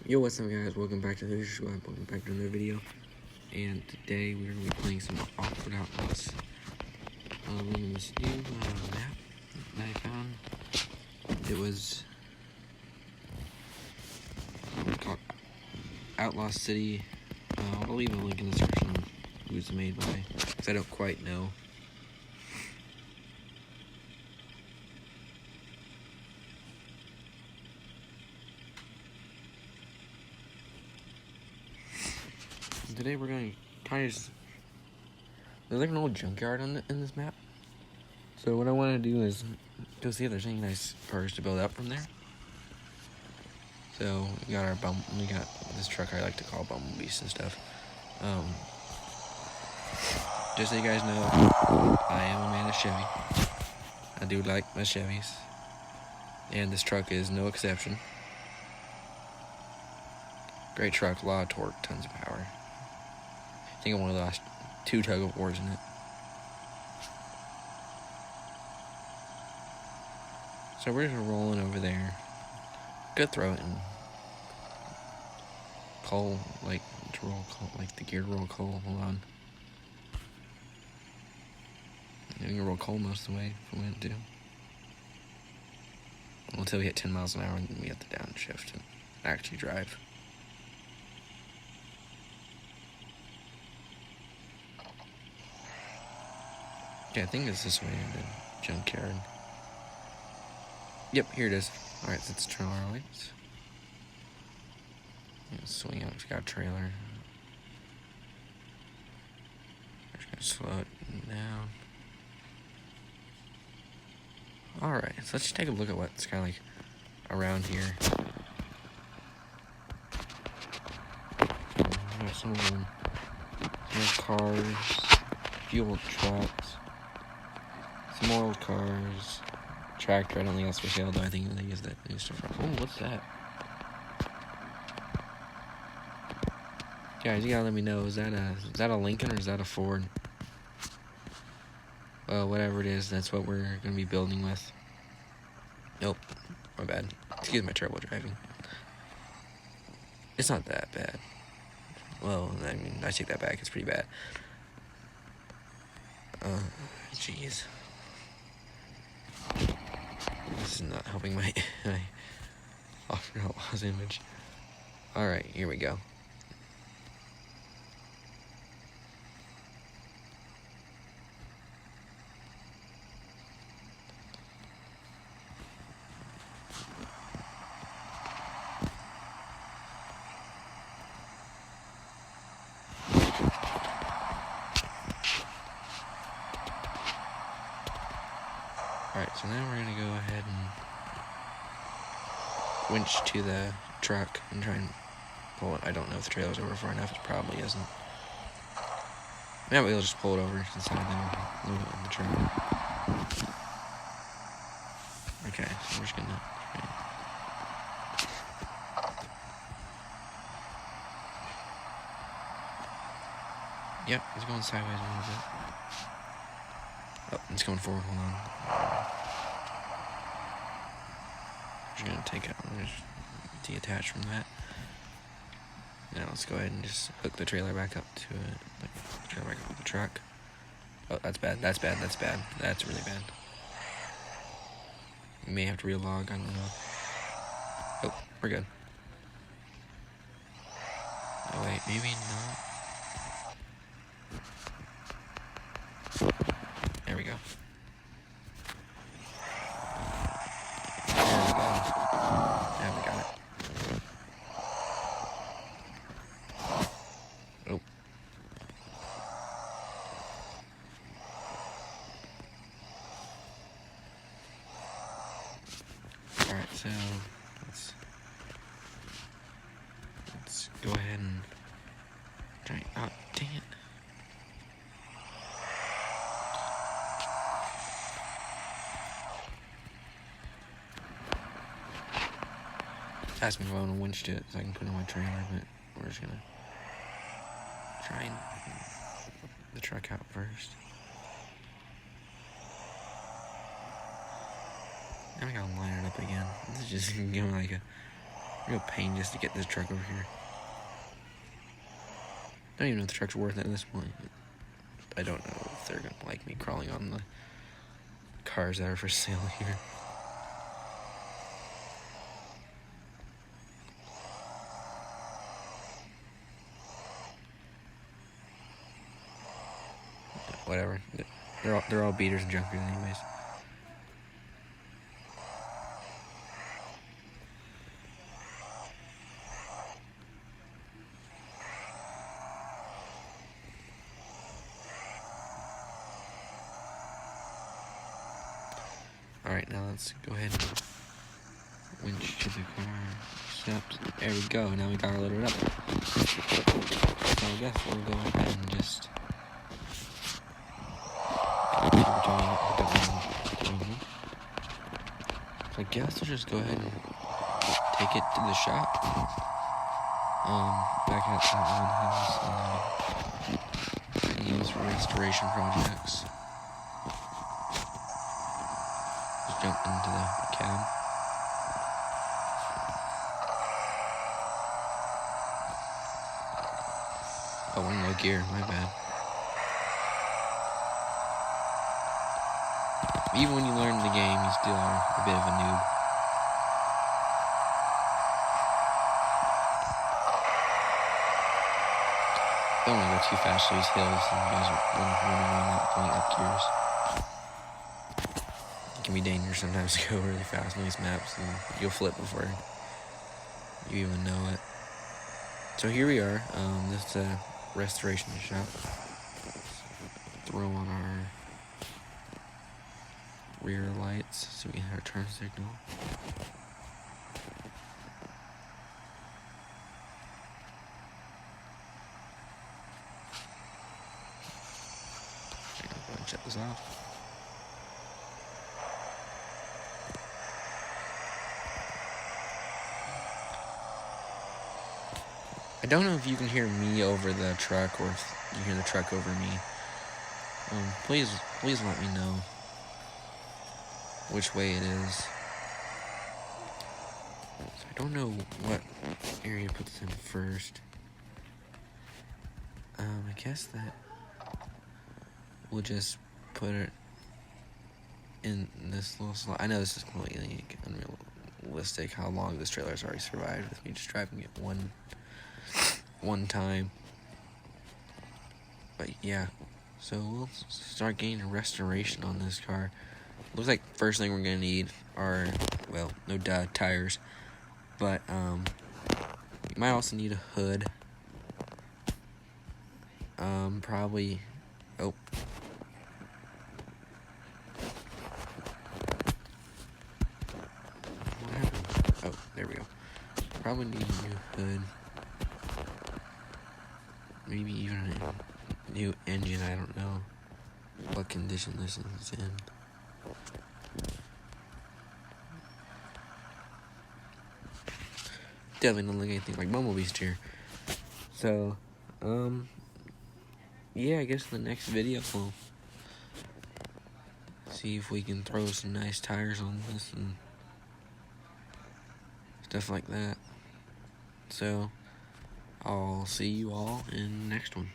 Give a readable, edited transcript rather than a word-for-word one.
Yo, what's up guys, welcome back to the Hoosier Squad, welcome back to another video. And today we're going to be playing some Off-Road Outlaws. In this new map that I found, it was called Outlaw City. I'll leave a link in the description who it's made by, because I don't quite know. Today we're going to kind of there's like an old junkyard in this map. So what I want to do is go see if there's any nice cars to build up from there. So we got this truck I like to call Bumblebeast and stuff. Just so you guys know, I am a man of Chevy. I do like my Chevys. And this truck is no exception. Great truck, a lot of torque, tons of power. I think I'm one of the last 2 tug of wars in it. So we're just rolling over there. Go throw it and coal, like to roll coal, like the gear to roll coal. Hold on. We can roll coal most of the way if we want to. Until we hit 10 miles an hour and then we have to downshift and actually drive. Okay, I think it's this way in the junkyard. Yep, here it is. Alright, so let's turn on our lights. Swing out, it's got a trailer. Just gonna slow it down. Alright, so let's just take a look at what's kind of like around here. There's some of them. Some cars, a few old trucks, some more old cars, tractor. I don't think that's for sale though. I think they use that new stuff. Oh, what's that? Guys, you gotta let me know. Is that a Lincoln or is that a Ford? Well, whatever it is, that's what we're gonna be building with. Nope, my bad. Excuse my terrible driving. It's not that bad. Well, I mean, I take that back. It's pretty bad. Jeez. This is not helping my Off-Road Outlaws image. Alright, here we go. Alright, so now we're going to go ahead and winch to the truck and try and pull it. I don't know if the trailer's over far enough. It probably isn't. Yeah, but we'll just pull it over to the side and load it on the truck. Okay, so we're just going to... Yep, it's going sideways a little bit. Oh, it's going forward, hold on. We're just gonna detach from that. Now let's go ahead and just hook the trailer back up to it. Like, trailer back up to the truck. Oh, that's bad, that's bad, that's bad. That's really bad. We may have to relog, I don't know. Oh, we're good. Oh wait, maybe not. There we go. There we got it. Oh. Alright, so let's go ahead and try. Oh, dang it. Ask me if I want to winch to it so I can put it on my trailer, but we're just gonna try and the truck out first. Now I gotta line it up again. This is just going like a Real pain just to get this truck over here. I don't even know if the truck's worth it at this point. I don't know if they're gonna like me crawling on the cars that are for sale here. Whatever. They're all beaters and junkers anyways. Alright, now let's go ahead and winch to the car. Steps. There we go. Now we got her loaded up. So I guess we'll go ahead and just. So I guess we'll just go ahead and take it to the shop. Back at that one house. Use for restoration projects. Jump into the cab. Oh, we're in low gear, my bad. Even when you learn the game, you still are a bit of a noob. Don't want to go too fast through these hills, and you guys are running around that point up gears. It can be dangerous sometimes to go really fast on these maps, and you'll flip before you even know it. So here we are. This is a restoration shop. Throw on our rear lights so we have our turn signal. Go ahead and shut this off. I don't know if you can hear me over the truck or if you hear the truck over me. Please let me know which way it is. So I don't know what area to put this in first. I guess that we'll just put it in this little slot. I know this is completely unrealistic how long this trailer's already survived with me just driving it one time. But yeah, so we'll start getting a restoration on this car. Looks like first thing we're gonna need are, well, no duh, tires. But you might also need a hood. Probably. Oh. What happened? Oh, there we go. Probably need a new hood. Maybe even a new engine. I don't know what condition this is in. Definitely don't look anything like Bumblebeast here. So, yeah, I guess in the next video we'll see if we can throw some nice tires on this and stuff like that. So, I'll see you all in the next one.